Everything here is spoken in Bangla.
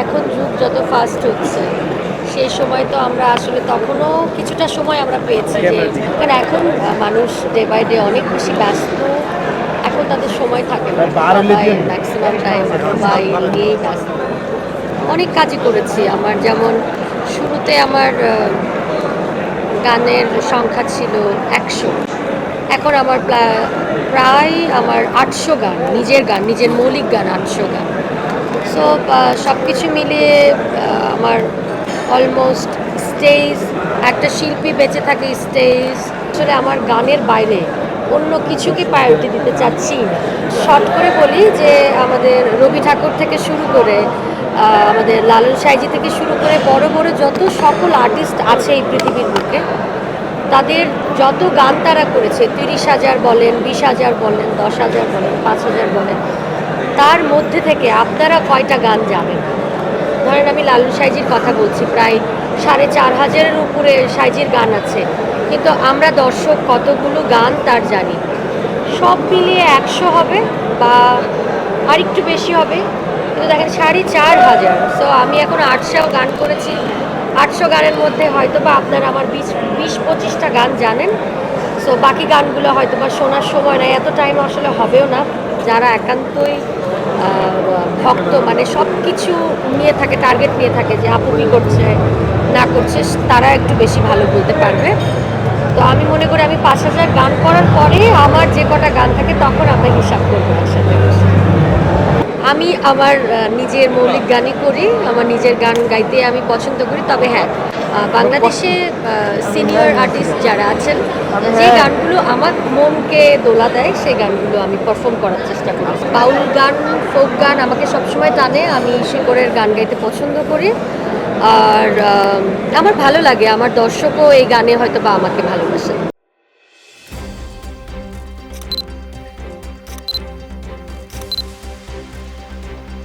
এখন যুগ যত ফাস্ট হচ্ছে সেই সময় তো আমরা আসলে তখনও কিছুটা সময় আমরা পেয়েছি যে কারণ এখন মানুষ ডে বাই ডে অনেক বেশি ব্যস্ত। এখন তাদের সময় থাকে না, সবাই ম্যাক্সিমাম টাইম মোবাইল নিয়েই ব্যস্ত। অনেক কাজই করেছি আমার, যেমন শুরুতে আমার গানের সংখ্যা ছিল 100, এখন আমার প্রায় আমার 800 গান, নিজের মৌলিক গান 800 গান। সো সব কিছু মিলিয়ে আমার অলমোস্ট স্টেজ, একটা শিল্পী বেঁচে থাকে স্টেজ। আসলে আমার গানের বাইরে অন্য কিছুকে প্রায়োরিটি দিতে চাচ্ছি না। শর্ট করে বলি যে আমাদের রবি ঠাকুর থেকে শুরু করে আমাদের লালন সাইজি থেকে শুরু করে বড় বড় যত সকল আর্টিস্ট আছে এই পৃথিবীর বুকে, তাদের যত গান তারা করেছে, 30,000 বলেন, 20,000 বলেন, 10,000 বলেন, 5,000 বলেন, তার মধ্যে থেকে আপনারা কয়টা গান জানেন? ধরেন আমি লালন সাইজির কথা বলছি, প্রায় 4,500-এর উপরে সাইজির গান আছে, কিন্তু আমরা দর্শক কতগুলো গান তার জানি? সব মিলিয়ে 100 হবে বা আরেকটু বেশি হবে, কিন্তু দেখেন 4,500। সো আমি এখন 800 গান করেছি, 800 গানের মধ্যে হয়তো বা আপনারা আমার 20-25টা গান জানেন। সো বাকি গানগুলো হয়তো বা শোনার সময় নাই, এত টাইম আসলে হবেও না। যারা একান্তই ভক্ত, মানে সব কিছু নিয়ে থাকে, টার্গেট নিয়ে থাকে যে আপু কী করছে না করছে, তারা একটু বেশি ভালো বলতে পারবে। তো আমি মনে করি আমি 5,000 গান করার পরে আমার যে কটা গান থাকে তখন আমরা হিসাব করবো একসাথে বসে। আমি আমার নিজের মৌলিক গানই করি, আমার নিজের গান গাইতে আমি পছন্দ করি। তবে হ্যাঁ, বাংলাদেশে সিনিয়র আর্টিস্ট যারা আছেন, যে গানগুলো আমার মনকে দোলা দেয় সেই গানগুলো আমি পারফর্ম করার চেষ্টা করি। বাউল গান, ফোক গান আমাকে সবসময় টানে, আমি শিকড়ের গান গাইতে পছন্দ করি। আর আমার ভালো লাগে, আমার দর্শকও এই গানে হয়তো বা আমাকে ভালোবাসে।